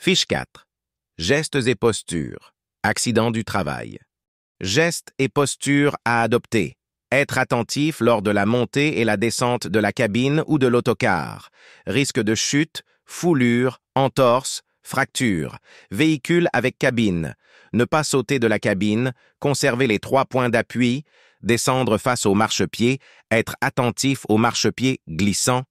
Fiche 4. Gestes et postures. Accident du travail. Gestes et postures à adopter. Être attentif lors de la montée et la descente de la cabine ou de l'autocar. Risque de chute, foulure, entorse, fracture. Véhicule avec cabine. Ne pas sauter de la cabine, conserver les 3 points d'appui, descendre face au marchepied, être attentif au marchepied glissant,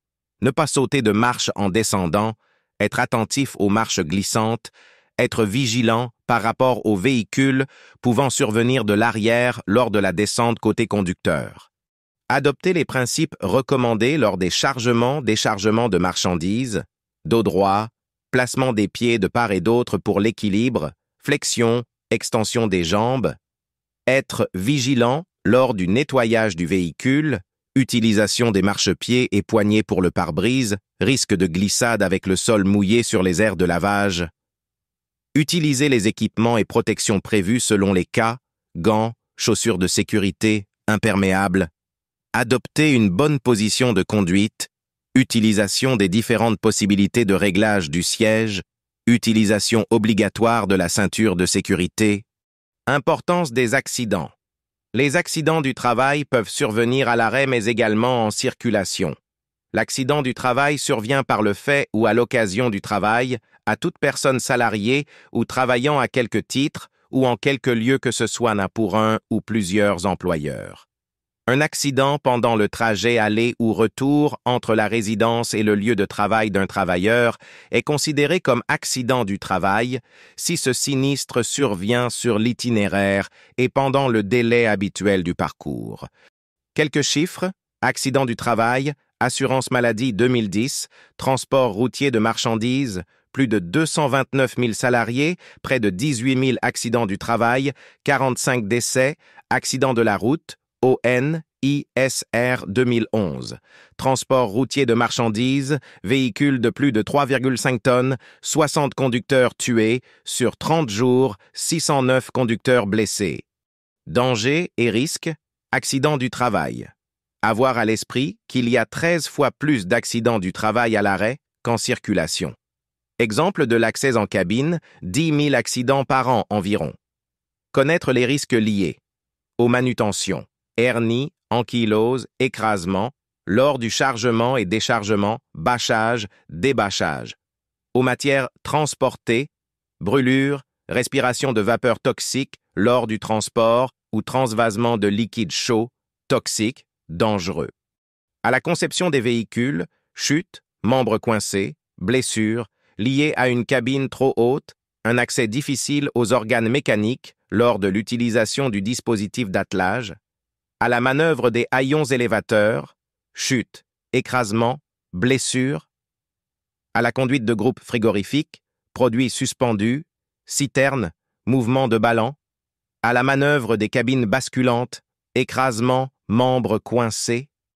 ne pas sauter de marche en descendant, être attentif aux marches glissantes, être vigilant par rapport aux véhicules pouvant survenir de l'arrière lors de la descente côté conducteur. Adopter les principes recommandés lors des chargements-déchargements de marchandises, dos droit, placement des pieds de part et d'autre pour l'équilibre, flexion, extension des jambes, être vigilant lors du nettoyage du véhicule, utilisation des marchepieds et poignées pour le pare-brise, risque de glissade avec le sol mouillé sur les aires de lavage. Utiliser les équipements et protections prévus selon les cas, gants, chaussures de sécurité, imperméables. Adopter une bonne position de conduite, utilisation des différentes possibilités de réglage du siège, utilisation obligatoire de la ceinture de sécurité. Importance des accidents. Les accidents du travail peuvent survenir à l'arrêt mais également en circulation. L'accident du travail survient par le fait ou à l'occasion du travail, à toute personne salariée ou travaillant à quelque titre ou en quelque lieu que ce soit n'a pour un ou plusieurs employeurs. Un accident pendant le trajet aller ou retour entre la résidence et le lieu de travail d'un travailleur est considéré comme accident du travail si ce sinistre survient sur l'itinéraire et pendant le délai habituel du parcours. Quelques chiffres: accident du travail, assurance maladie 2010, transport routier de marchandises, plus de 229 000 salariés, près de 18 000 accidents du travail, 45 décès, accidents de la route, ONISR 2011. Transport routier de marchandises, véhicule de plus de 3,5 tonnes, 60 conducteurs tués, sur 30 jours, 609 conducteurs blessés. Danger et risques, accident du travail. Avoir à l'esprit qu'il y a 13 fois plus d'accidents du travail à l'arrêt qu'en circulation. Exemple de l'accès en cabine, 10 000 accidents par an environ. Connaître les risques liés aux manutentions. Hernie, ankylose, écrasement, lors du chargement et déchargement, bâchage, débâchage. Aux matières transportées, brûlures, respiration de vapeurs toxiques lors du transport ou transvasement de liquides chauds, toxiques, dangereux. À la conception des véhicules, chute, membres coincés, blessures, liées à une cabine trop haute, un accès difficile aux organes mécaniques lors de l'utilisation du dispositif d'attelage, à la manœuvre des haillons élévateurs, chute, écrasement, blessure, à la conduite de groupes frigorifiques, produits suspendus, citernes, mouvements de ballon, à la manœuvre des cabines basculantes, écrasement, membres coincés,